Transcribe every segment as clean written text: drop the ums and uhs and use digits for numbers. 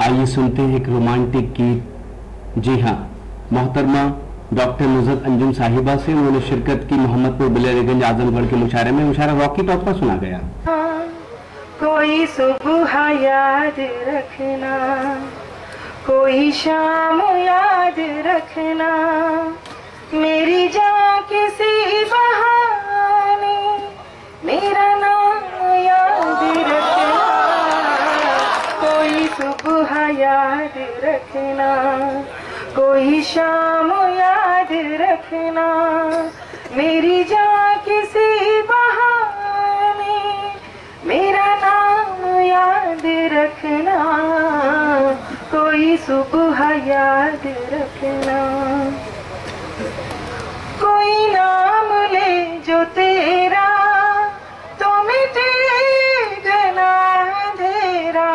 आइए सुनते हैं एक रोमांटिक गीत। जी हाँ, मोहतरमा डॉक्टर नुज़रत अंजुम साहिबा से उन्होंने शिरकत की मोहम्मदपुर बिलरगंज आजमगढ़ के मुशायरे में। मुशायरा रॉकी टॉप पर सुना गया। कोई सुबह याद रखना, कोई शाम याद रखना, मेरी जान किसी बहाने मेरा नाम याद रखना। कोई सुबह याद रखना, कोई शाम याद रखना, मेरी जान किसी बहाने मेरा नाम याद रखना। कोई सुबह याद रखना। कोई नाम ले जो तेरा तो मिटेगा अंधेरा,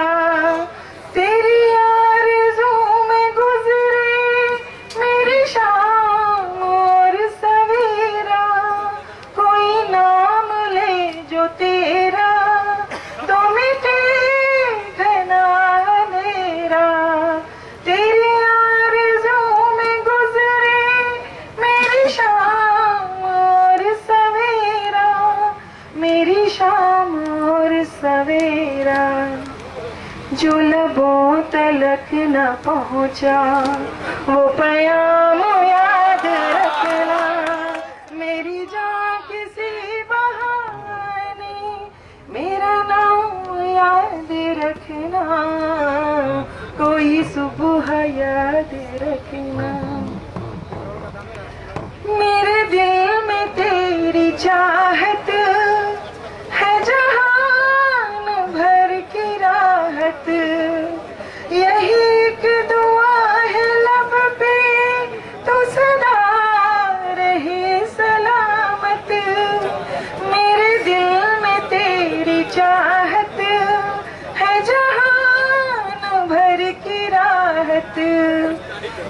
तेरी आरज़ू में गुजरे मेरी शाम और सवेरा। कोई नाम ले जो तेरा तो मिटेगा अंधेरा, तेरी आरज़ू में गुजरे मेरी शाम और सवेरा, मेरी शाम और सवेरा। जो लबों तलक न पहुंचा वो प्याम याद रखना, मेरी जान किसी बहाने मेरा नाम याद रखना। कोई सुबह याद रखना। मेरे दिल में तेरी चाहत है जहान भर की राहत, यही एक दुआ है लब पे तो सदा रहे सलामत। मेरे दिल में तेरी चाहत है जहान भर की राहत,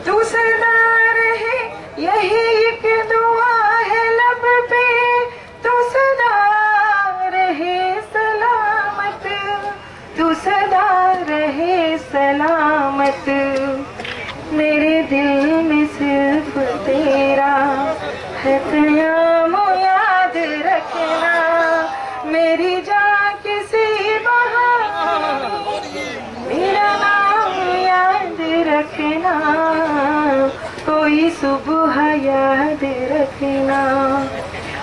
तू सदा रहे यही एक दुआ है लब पे तू सदा रहे सलामत, तू सदा रहे सलामत। मेरे दिल में सिर्फ तेरा है क़याम याद रखना, मेरी जान किसी बहाने मेरा नाम याद रखना। कोई सुबह याद रखना।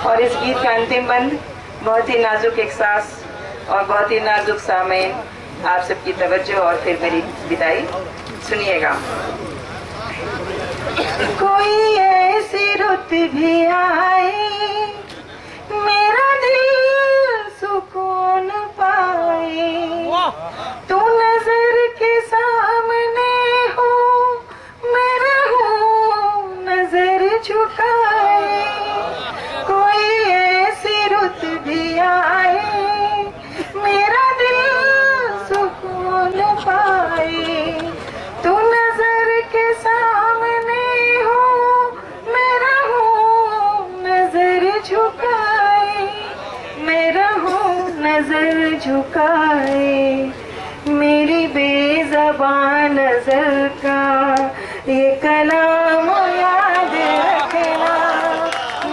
और इस गीत का अंतिम बंद बहुत ही नाजुक एहसास और बहुत ही नाजुक सामेन, आप सबकी तवज्जो और फिर मेरी विदाई सुनिएगा। कोई ऐसी रुत भी आए मेरा दिल सुकून पाए, तू नजर के सामने हो मैं रहूं नजर झुकाए। कोई ऐसी रुत भी आए मेरा दिल सुकून पाए, तू नजर के सामने हो मैं रहूं नजर झुकाए, मैं रहूं नजर झुकाए। मेरी बेज़बान नजर का ये कलाम याद रखना,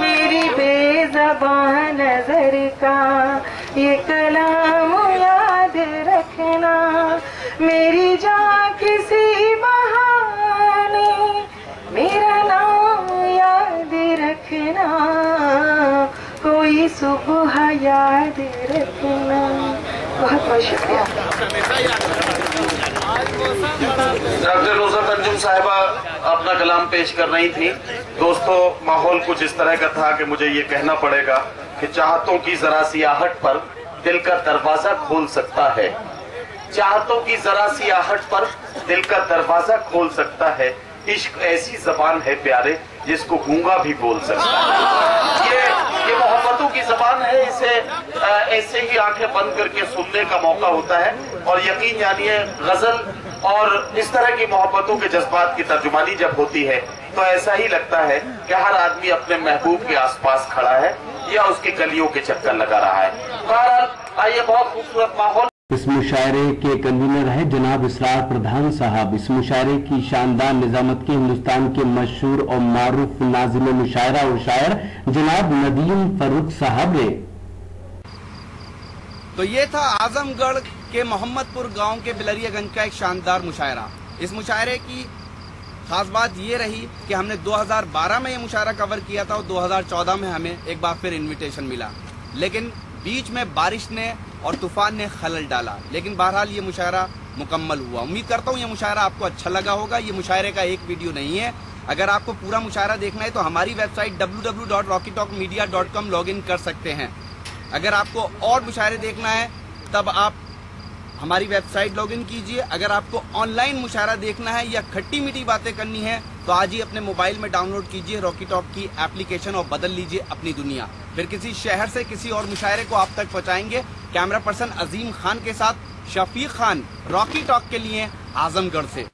मेरी बेज़बान नजर का ये कलाम याद रखना। मेरी जान किसी बहाने मेरा नाम याद रखना। कोई सुबह याद रखना। बहुत बहुत शुक्रिया। डॉक्टर नुज़रत अंजुम साहिबा अपना कलाम पेश कर रही थी। दोस्तों, माहौल कुछ इस तरह का था कि मुझे ये कहना पड़ेगा कि चाहतों की जरा सी आहट पर दिल का दरवाजा खोल सकता है, चाहतों की जरा सी आहट पर दिल का दरवाजा खोल सकता है। इश्क ऐसी जबान है प्यारे जिसको गूंगा भी बोल सकता है। ये मोहब्बतों की जबान है, इसे ऐसे ही आंखें बंद करके सुनने का मौका होता है। और यकीन जानिए, गजल और इस तरह की मोहब्बतों के जज्बात की तर्जुमानी जब होती है तो ऐसा ही लगता है कि हर आदमी अपने महबूब के आसपास खड़ा है या उसकी गलियों के चक्कर लगा रहा है। बहरहाल, आइए, बहुत खूबसूरत माहौल। इस मुशायरे के कन्वीनर है जनाब इसरार प्रधान साहब। इस मुशायरे की शानदार निजामत की हिंदुस्तान के मशहूर और मारूफ नाज़िम मुशायरा और शायर जनाब नदीम फरूक साहब ने। तो ये था आजमगढ़ के मोहम्मदपुर गांव के बिलरियागंज का एक शानदार मुशायरा। इस मुशायरे की खास बात ये रही कि हमने 2012 में ये मुशायरा कवर किया था और 2014 में हमें एक बार फिर इनविटेशन मिला, लेकिन बीच में बारिश ने और तूफान ने खलल डाला। लेकिन बहरहाल ये मुशायरा मुकम्मल हुआ। उम्मीद करता हूँ ये मुशायरा आपको अच्छा लगा होगा। ये मुशायरे का एक वीडियो नहीं है। अगर आपको पूरा मुशायरा देखना है तो हमारी वेबसाइट www.rockytalkmedia.com लॉगिन कर सकते हैं। अगर आपको और मुशायरे देखना है तब आप हमारी वेबसाइट लॉगिन कीजिए। अगर आपको ऑनलाइन मुशायरा देखना है या खट्टी मीठी बातें करनी है तो आज ही अपने मोबाइल में डाउनलोड कीजिए रॉकी टॉक की एप्लीकेशन और बदल लीजिए अपनी दुनिया। फिर किसी शहर से किसी और मुशायरे को आप तक पहुंचाएंगे। कैमरा पर्सन अजीम खान के साथ शफीक खान, रॉकी टॉक के लिए आजमगढ़ से।